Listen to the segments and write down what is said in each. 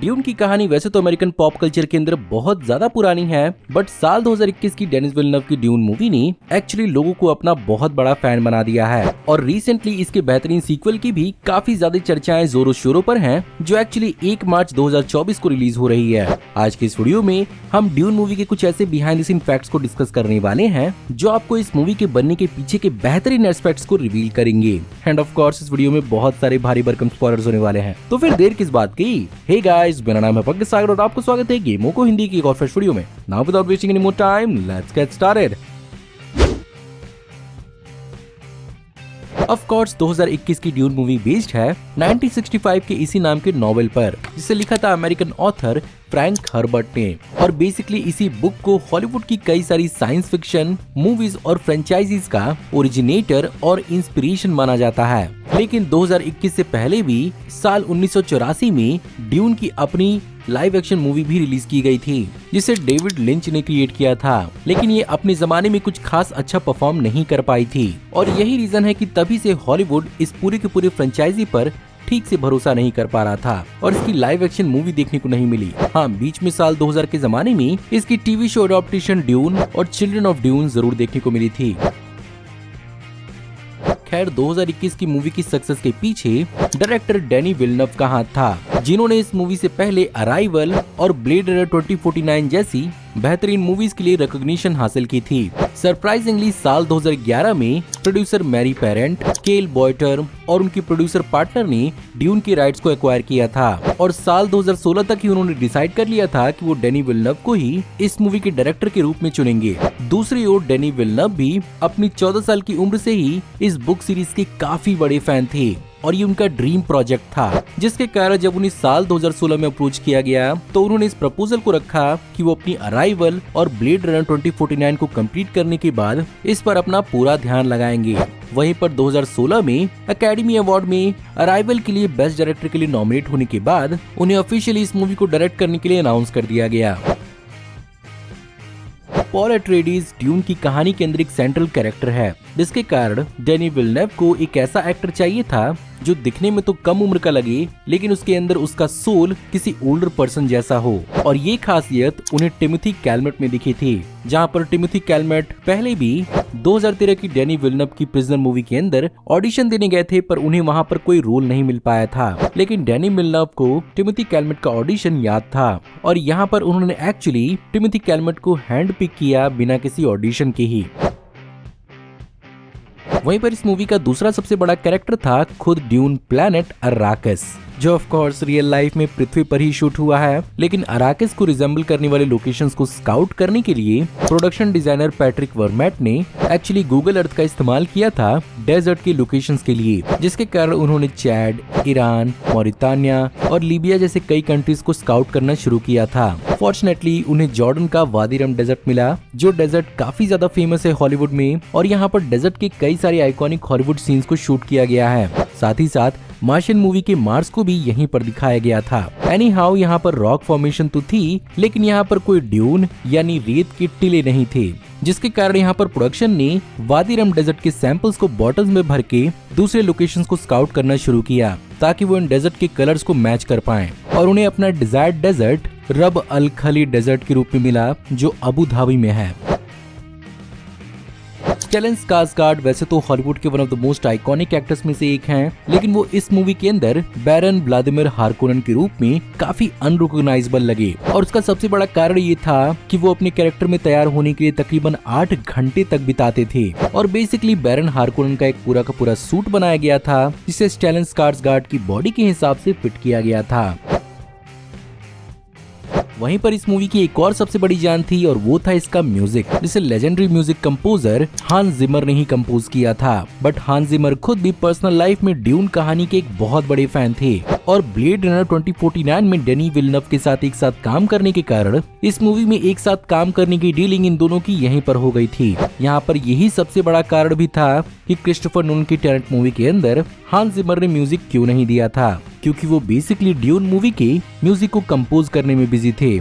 Dune की कहानी वैसे तो अमेरिकन पॉप कल्चर के अंदर बहुत ज्यादा पुरानी है, बट साल 2021 की डेनिस विल्नव की ड्यून मूवी ने एक्चुअली लोगों को अपना बहुत बड़ा फैन बना दिया है और रिसेंटली इसके बेहतरीन सीक्वल की भी काफी ज्यादा चर्चाएं जोरों शोरों पर हैं, जो एक्चुअली 1 मार्च 2024 को रिलीज हो रही है। आज के इस वीडियो में हम ड्यून मूवी के कुछ ऐसे बिहाइंड द सीन फैक्ट्स को डिस्कस करने वाले हैं जो आपको इस मूवी के बनने के पीछे के बेहतरीन एस्पेक्ट्स को रिवील करेंगे। एंड ऑफ कोर्स इस वीडियो में बहुत सारे भारी भरकम स्पॉयलर्स होने वाले हैं, तो फिर देर किस बात की। हे गाइस, मेरा नाम है पंकज सागर और आपको स्वागत है गेमों को हिंदी की एक और फ्रेश वीडियो में। Now without wasting any more time, let's get started. Of course 2021 की ड्यून मूवी बेस्ड है 1965 के इसी नाम के नॉवेल पर, जिसे लिखा था अमेरिकन ऑथर फ्रैंक हर्बर्ट ने। और बेसिकली इसी बुक को हॉलीवुड की कई सारी साइंस फिक्शन मूवीज और फ्रेंचाइजीज का ओरिजिनेटर और इंस्पिरेशन माना जाता है। लेकिन 2021 से पहले भी साल 1984 में ड्यून की अपनी लाइव एक्शन मूवी भी रिलीज की गई थी, जिसे डेविड लिंच ने क्रिएट किया था, लेकिन ये अपने जमाने में कुछ खास अच्छा परफॉर्म नहीं कर पाई थी। और यही रीजन है कि तभी से हॉलीवुड इस पूरे के पूरे फ्रेंचाइजी पर ठीक से भरोसा नहीं कर पा रहा था और इसकी लाइव एक्शन मूवी देखने को नहीं मिली। हाँ, बीच में साल 2000 के जमाने में इसकी टीवी शो अडॉप्टेशन ड्यून और चिल्ड्रन ऑफ ड्यून जरूर देखने को मिली थी। खैर, 2021 की मूवी की सक्सेस के पीछे डायरेक्टर डेनी विल्नव का हाथ था, जिन्होंने इस मूवी से पहले अराइवल और ब्लेड रनर 2049 जैसी बेहतरीन मूवीज के लिए रिकॉग्निशन हासिल की थी। सरप्राइजिंगली साल 2011 में प्रोड्यूसर मैरी पेरेंट, केल बॉयटर और उनकी प्रोड्यूसर पार्टनर ने ड्यून की राइट्स को एक्वायर किया था और साल 2016 तक ही उन्होंने डिसाइड कर लिया था कि वो डेनी विल्नव को ही इस मूवी के डायरेक्टर के रूप में चुनेंगे। दूसरी ओर डेनी विल्नव भी अपनी 14 साल की उम्र से ही इस बुक सीरीज के काफी बड़े फैन थे और ये उनका ड्रीम प्रोजेक्ट था, जिसके कारण जब उन्हें साल 2016 में अप्रोच किया गया तो उन्होंने इस प्रपोजल को रखा कि वो अपनी अराइवल और ब्लेड रनर 2049 को कंप्लीट करने के बाद इस पर अपना पूरा ध्यान लगाएंगे। वहीं पर 2016 में एकेडमी अवार्ड में अराइवल के लिए बेस्ट डायरेक्टर के लिए नॉमिनेट होने के बाद उन्हें ऑफिशियली इस मूवी को डायरेक्ट करने के लिए अनाउंस कर दिया गया। पॉल एट्रेइडिस ड्यून की कहानी के अंदर एक सेंट्रल कैरेक्टर है, जिसके कारण डेनी विल्नव को एक ऐसा एक्टर चाहिए था जो दिखने में तो कम उम्र का लगे, लेकिन उसके अंदर उसका सोल किसी ओल्डर पर्सन जैसा हो। और ये खासियत उन्हें टिमोथी कैलमेट में दिखी थी, जहां पर टिमोथी कैलमेट पहले भी 2013 की डेनी विल्नव की प्रिजनर मूवी के अंदर ऑडिशन देने गए थे, पर उन्हें वहां पर कोई रोल नहीं मिल पाया था। लेकिन डेनी विल्नव को टिमोथी कैलमेट का ऑडिशन याद था और यहाँ पर उन्होंने एक्चुअली टिमोथी कैलमेट को हैंड पिक किया बिना किसी ऑडिशन के ही। वहीं पर इस मूवी का दूसरा सबसे बड़ा कैरेक्टर था खुद ड्यून प्लैनेट अराकस, जो ऑफ कोर्स रियल लाइफ में पृथ्वी पर ही शूट हुआ है। लेकिन अराकस को रिजेंबल करने वाले लोकेशंस को स्काउट करने के लिए प्रोडक्शन डिजाइनर पैट्रिक वर्मैट ने एक्चुअली गूगल अर्थ का इस्तेमाल किया था डेजर्ट के लोकेशंस के लिए, जिसके कारण उन्होंने चैड, ईरान, मॉरिटानिया और लीबिया जैसे कई कंट्रीज को स्काउट करना शुरू किया था। फॉर्चुनेटली उन्हें जॉर्डन का वादी रम डेजर्ट मिला, जो डेजर्ट काफी ज्यादा फेमस है हॉलीवुड में, और यहाँ पर डेजर्ट के कई सारे आइकॉनिक हॉलीवुड सीन्स को शूट किया गया है। साथ ही साथ मार्शियन मूवी के मार्स को भी यहीं पर दिखाया गया था। एनी हाउ, यहाँ पर रॉक फॉर्मेशन तो थी, लेकिन यहाँ पर कोई ड्यून यानी रेत के टीले नहीं थे, जिसके कारण यहाँ पर प्रोडक्शन ने वादी रम डेजर्ट के सैंपल्स को बॉटल्स में भर के दूसरे लोकेशंस को स्काउट करना शुरू किया, ताकि वो इन डेजर्ट के कलर्स को मैच कर पाएं। और उन्हें अपना डिजायर्ड डेजर्ट रब अल खली डेजर्ट के रूप में मिला, जो अबू धाबी में है। स्टेलन स्कार्सगार्ड वैसे तो हॉलीवुड के one of the most iconic actors में से एक हैं, लेकिन वो इस मूवी के अंदर बैरन व्लादिमीर हार्कोनेन के रूप में काफी अनरिकॉग्नाइजेबल लगे। और उसका सबसे बड़ा कारण ये था कि वो अपने कैरेक्टर में तैयार होने के लिए तकरीबन 8 घंटे तक बिताते थे। और बेसिकली बैरन हार्कोनेन का एक पूरा का पूरा सूट बनाया गया था, जिसे स्टेलन स्कार्सगार्ड की बॉडी के हिसाब से फिट किया गया था। वहीं पर इस मूवी की एक और सबसे बड़ी जान थी और वो था इसका म्यूजिक, जिसे लेजेंडरी म्यूजिक कंपोजर हांस जिमर ने ही कंपोज किया था। बट हांस जिमर खुद भी पर्सनल लाइफ में ड्यून कहानी के एक बहुत बड़े फैन थे और ब्लेड रनर 2049 में डेनी विल्नव के साथ एक साथ काम करने के कारण इस मूवी में एक साथ काम करने की डीलिंग इन दोनों की यहीं पर हो गई थी। यहाँ पर यही सबसे बड़ा कारण भी था कि क्रिस्टोफर नोलन की टेनेट मूवी के अंदर हांस जिमर ने म्यूजिक क्यों नहीं दिया था, क्योंकि वो बेसिकली ड्यून मूवी के म्यूजिक को कंपोज करने में बिजी थे।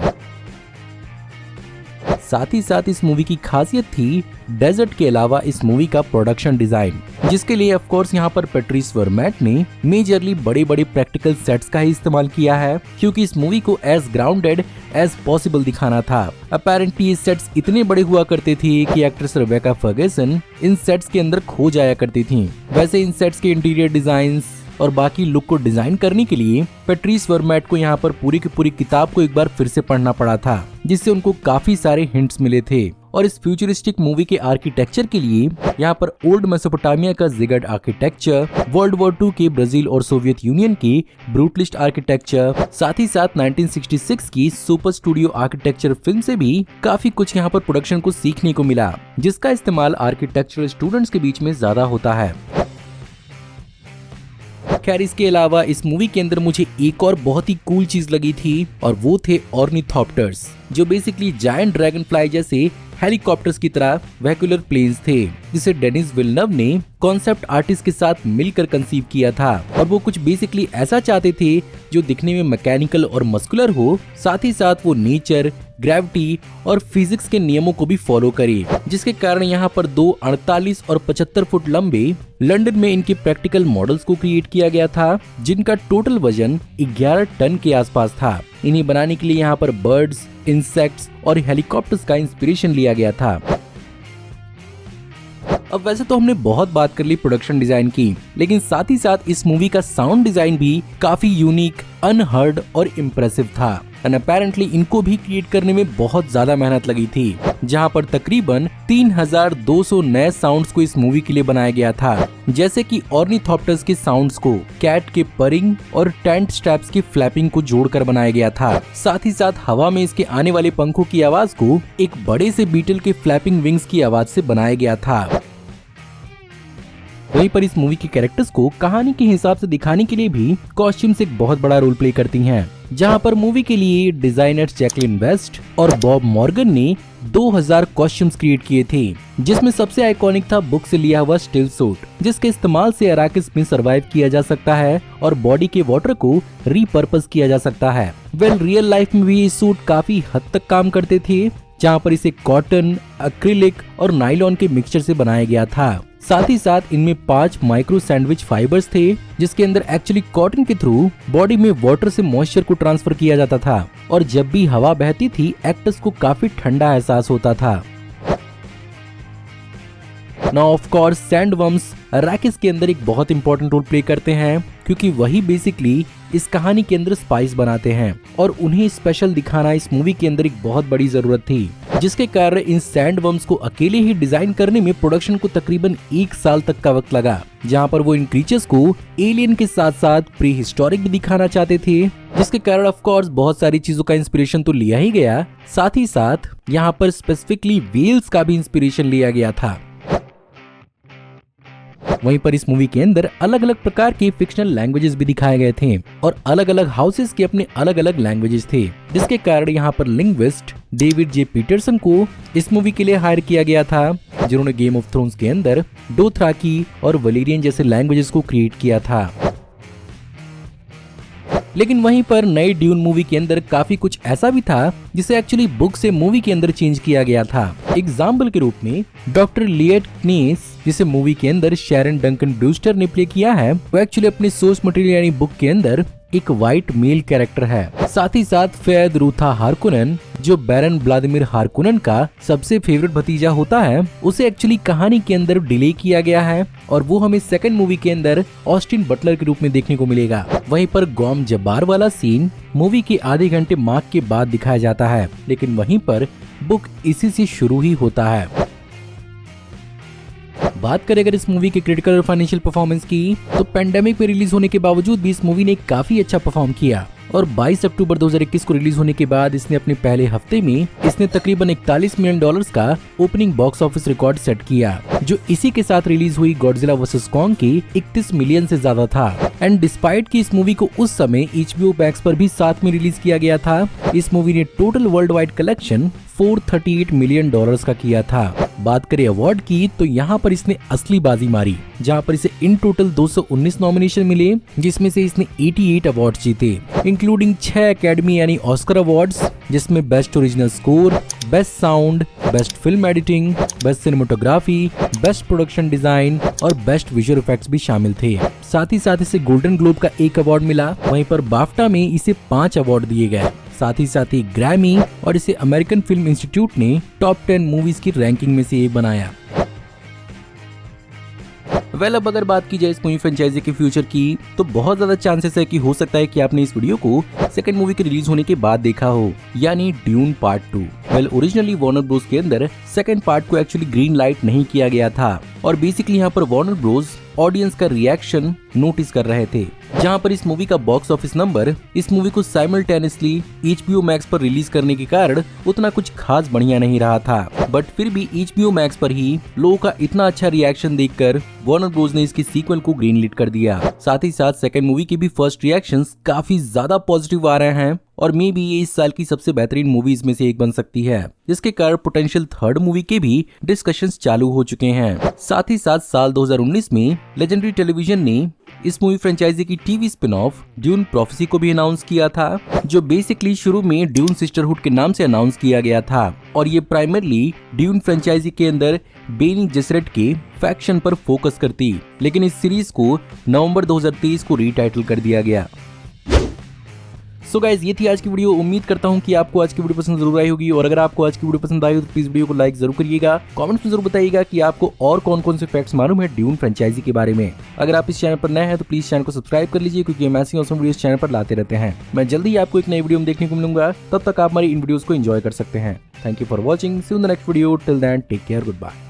साथ ही साथ इस मूवी की खासियत थी डेजर्ट के अलावा इस मूवी का प्रोडक्शन डिजाइन, जिसके लिए ऑफ कोर्स यहाँ पर पैट्रिस वर्मैट ने मेजरली बड़े प्रैक्टिकल सेट्स का ही इस्तेमाल किया है, क्योंकि इस मूवी को एज ग्राउंडेड एज पॉसिबल दिखाना था। अपेरेंटली ये सेट्स इतने बड़े हुआ करते थे कि एक्ट्रेस रेबेका फर्गसन इन सेट्स के अंदर खो जाया करती थी। वैसे इन सेट्स के इंटीरियर डिजाइन और बाकी लुक को डिजाइन करने के लिए पैट्रिस वर्मैट को यहाँ पर पूरी की पूरी किताब को एक बार फिर से पढ़ना पड़ा था, जिससे उनको काफी सारे हिंट्स मिले थे। और इस फ्यूचरिस्टिक मूवी के आर्किटेक्चर के लिए यहाँ पर ओल्ड मेसोपोटामिया का जिगर्ड आर्किटेक्चर, वर्ल्ड वॉर 2 के ब्राजील और सोवियत यूनियन की ब्रूटलिस्ट आर्किटेक्चर, साथ ही साथ 1966 की सुपर स्टूडियो आर्किटेक्चर फिल्म से भी काफी कुछ यहाँ पर प्रोडक्शन को सीखने को मिला, जिसका इस्तेमाल आर्किटेक्चरल स्टूडेंट्स के बीच में ज्यादा होता है। खैर इसके अलावा इस मूवी के अंदर मुझे एक और बहुत ही कूल चीज लगी थी, और वो थे ऑर्निथॉप्टर्स, जो बेसिकली जायंट ड्रैगन फ्लाई जैसे हेलीकॉप्टर्स की तरह वेहिकुलर प्लेन्स थे, जिसे डेनिस विलनव ने कॉन्सेप्ट आर्टिस्ट के साथ मिलकर कंसीव किया था। और वो कुछ बेसिकली ऐसा चाहते थे जो दिखने में मैकेनिकल और मस्कुलर हो, साथ ही साथ वो नेचर, ग्रेविटी और फिजिक्स के नियमों को भी फॉलो करे, जिसके कारण यहाँ पर 2 48 और 75 फुट लंबे लंदन में इनके प्रैक्टिकल मॉडल्स को क्रिएट किया गया था, जिनका टोटल वजन 11 टन के आसपास था। इन्हें बनाने के लिए यहाँ पर बर्ड्स, इंसेक्ट्स और हेलीकॉप्टर्स का इंस्पिरेशन लिया गया था। अब वैसे तो हमने बहुत बात कर ली प्रोडक्शन डिजाइन की, लेकिन साथ ही साथ इस मूवी का साउंड डिजाइन भी काफी यूनिक, अनहर्ड और इम्प्रेसिव था। एंड अपेरेंटली इनको भी क्रिएट करने में बहुत ज्यादा मेहनत लगी थी, जहां पर तकरीबन 3200 नए साउंड्स को इस मूवी के लिए बनाया गया था, जैसे कि ऑर्निथॉप्टर्स के साउंड्स को कैट के परिंग और टेंट स्ट्रैप्स की फ्लैपिंग को जोड़कर बनाया गया था। साथ ही साथ हवा में इसके आने वाले पंखों की आवाज को एक बड़े से बीटल के फ्लैपिंग विंग्स की आवाज से बनाया गया था। वहीं पर इस मूवी के कैरेक्टर्स को कहानी के हिसाब से दिखाने के लिए भी कॉस्ट्यूम्स एक बहुत बड़ा रोल प्ले करती हैं, जहां पर मूवी के लिए डिजाइनर्स जैकलिन वेस्ट और बॉब मॉर्गन ने 2000 कॉस्ट्यूम्स क्रिएट किए थे, जिसमें सबसे आइकॉनिक था बुक से लिया हुआ स्टिल सूट, जिसके इस्तेमाल से अराकिस में सरवाइव किया जा सकता है और बॉडी के वाटर को रीपर्पस किया जा सकता है। रियल लाइफ में भी ये सूट काफी हद तक काम करते थे, जहाँ पर इसे कॉटन, एक्रिलिक और नायलॉन के मिक्सचर से बनाया गया था। साथ ही साथ इनमें 5 माइक्रो सैंडविच फाइबर्स थे, जिसके अंदर एक्चुअली कॉटन के थ्रू बॉडी में वाटर से मॉइस्चर को ट्रांसफर किया जाता था, और जब भी हवा बहती थी एक्टर्स को काफी ठंडा एहसास होता था। नाउ ऑफ कोर्स सैंडवर्म्स अराकिस के अंदर एक बहुत इंपॉर्टेंट रोल प्ले करते हैं, क्योंकि वही बेसिकली इस कहानी के अंदर स्पाइस बनाते हैं, और उन्हें स्पेशल दिखाना इस मूवी के अंदर एक बहुत बड़ी जरूरत थी, जिसके कारण इन सैंडवर्म्स को अकेले ही डिजाइन करने में प्रोडक्शन को तकरीबन 1 साल तक का वक्त लगा, जहां पर वो इन क्रीचर्स को एलियन के साथ साथ प्री हिस्टोरिक भी दिखाना चाहते थे, जिसके कारण ऑफ कोर्स बहुत सारी चीजों का इंस्पिरेशन तो लिया ही गया, साथ ही साथ यहाँ पर स्पेसिफिकली व्हेल्स का भी इंस्पिरेशन लिया गया था। वहीं पर इस मूवी के अंदर अलग अलग प्रकार के फिक्शनल लैंग्वेजेस भी दिखाए गए थे, और अलग अलग हाउसेस के अपने अलग अलग लैंग्वेजेस थे, जिसके कारण यहाँ पर लिंग्विस्ट डेविड जे पीटरसन को इस मूवी के लिए हायर किया गया था, जिन्होंने गेम ऑफ थ्रोन्स के अंदर डोथराकी और वलेरियन जैसे लैंग्वेजेस को क्रिएट किया था। लेकिन वहीं पर नई ड्यून मूवी के अंदर काफी कुछ ऐसा भी था जिसे एक्चुअली बुक से मूवी के अंदर चेंज किया गया था। एग्जाम्पल के रूप में डॉक्टर लिएट क्नीस, जिसे मूवी के अंदर शैरन डंकन ब्रूस्टर ने प्ले किया है, वो एक्चुअली अपने सोर्स मटेरियल यानी बुक के अंदर एक व्हाइट मेल कैरेक्टर है। साथ ही साथ फैद रूथा हार्कोनन, जो बैरन व्लादिमीर हार्कोनन का सबसे फेवरेट भतीजा होता है, उसे एक्चुअली कहानी के अंदर डिले किया गया है, और वो हमें सेकंड मूवी के अंदर ऑस्टिन बटलर के रूप में देखने को मिलेगा। वहीं पर गॉम जब्बार वाला सीन मूवी के आधे घंटे मार्क के बाद दिखाया जाता है, लेकिन वहीं पर बुक इसी से शुरू ही होता है। बात करें अगर इस मूवी के क्रिटिकल और फाइनेंशियल परफॉर्मेंस की, तो पेंडेमिक में रिलीज होने के बावजूद भी इस मूवी ने काफी अच्छा परफॉर्म किया, और 22 अक्टूबर 2021 को रिलीज होने के बाद इसने अपने पहले हफ्ते में इसने तकरीबन $41 मिलियन का opening box office record set किया, जो इसी के साथ रिलीज हुई गॉडजिला वर्सेस कॉन्ग के 31 मिलियन से ज्यादा था। एंड डिस्पाइट कि इस मूवी को उस समय HBO मैक्स पर भी साथ में रिलीज किया गया था, इस मूवी ने total world wide collection $438 million का किया था। बात करें अवार्ड की, तो यहाँ पर इसने असली बाजी मारी, जहाँ पर इसे इन टोटल 219 नॉमिनेशन मिले, जिसमें से इसने 88 अवार्ड जीते, इंक्लूडिंग 6 एकेडमी यानी ऑस्कर अवार्ड्स, जिसमें best original score, best sound, best film editing, best cinematography, best production design और बेस्ट विजुअल इफेक्ट्स भी शामिल थे। साथ ही साथ इसे गोल्डन ग्लोब का 1 अवार्ड मिला। वहीं पर बाफ्टा में इसे 5 अवार्ड दिए गए। साथ ही ग्रैमी और इसे अमेरिकन फिल्म इंस्टीट्यूट ने टॉप 10 मूवीज की रैंकिंग में से एक बनाया। अब अगर बात की जाए इस मूवी फ्रेंचाइजी के फ्यूचर की, तो बहुत ज्यादा चांसेस है कि हो सकता है कि आपने इस वीडियो को सेकंड मूवी के रिलीज होने के बाद देखा हो, यानी dune part 2। Originally Warner Bros के अंदर सेकंड पार्ट को एक्चुअली ग्रीन लाइट नहीं किया गया था और बेसिकली यहाँ पर वार्नर ब्रोस ऑडियंस का रिएक्शन नोटिस कर रहे थे, जहां पर इस मूवी का बॉक्स ऑफिस नंबर इस मूवी को साइमल्टेनियसली HBO मैक्स पर रिलीज करने के कारण उतना कुछ खास बढ़िया नहीं रहा था। बट फिर भी HBO मैक्स पर ही लोगों का इतना अच्छा रिएक्शन देखकर वार्नर ब्रोस ने इसकी सीक्वल को ग्रीन लिट कर दिया। साथ ही साथ सेकंड मूवी के भी फर्स्ट रिएक्शंस काफी ज्यादा पॉजिटिव आ रहे हैं और मे बी ये इस साल की सबसे बेहतरीन मूवीज में से एक बन सकती है, जिसके कारण पोटेंशियल थर्ड मूवी के भी डिस्कशंस चालू हो चुके हैं। साथ ही साथ साल 2019 में लेजेंडरी टेलीविजन ने इस मूवी फ्रेंचाइजी की TV spin off dune prophecy को भी अनाउंस किया था, जो बेसिकली शुरू में ड्यून सिस्टरहुड के नाम से अनाउंस किया गया था और ये प्राइमरली ड्यून फ्रेंचाइजी के अंदर बेनी जेसरेट के फैक्शन पर फोकस करती, लेकिन इस सीरीज को नवंबर 2023 को रीटाइटल कर दिया गया। सो गाइज, ये थी आज की वीडियो। उम्मीद करता हूँ कि आपको आज की वीडियो पसंद जरूर आई होगी और अगर आपको आज की वीडियो पसंद आई हो तो प्लीज वीडियो को लाइक जरूर करिएगा। कमेंट्स में जरूर बताइएगा कि आपको और कौन कौन से फैक्ट्स मालूम है ड्यून फ्रेंचाइजी के बारे में। अगर आप इस चैनल पर नए हैं तो प्लीज चैनल को सब्सक्राइब कर लीजिए, क्योंकि हम ऐसी ऑसम वीडियोस चैनल पर लाते रहते हैं। मैं जल्दी आपको एक नई वीडियो में देखने को मिलूंगा, तब तक आप हमारी इन वीडियोस को एंजॉय कर सकते हैं। Thank you for watching, see you in the next video, till then take care, good bye.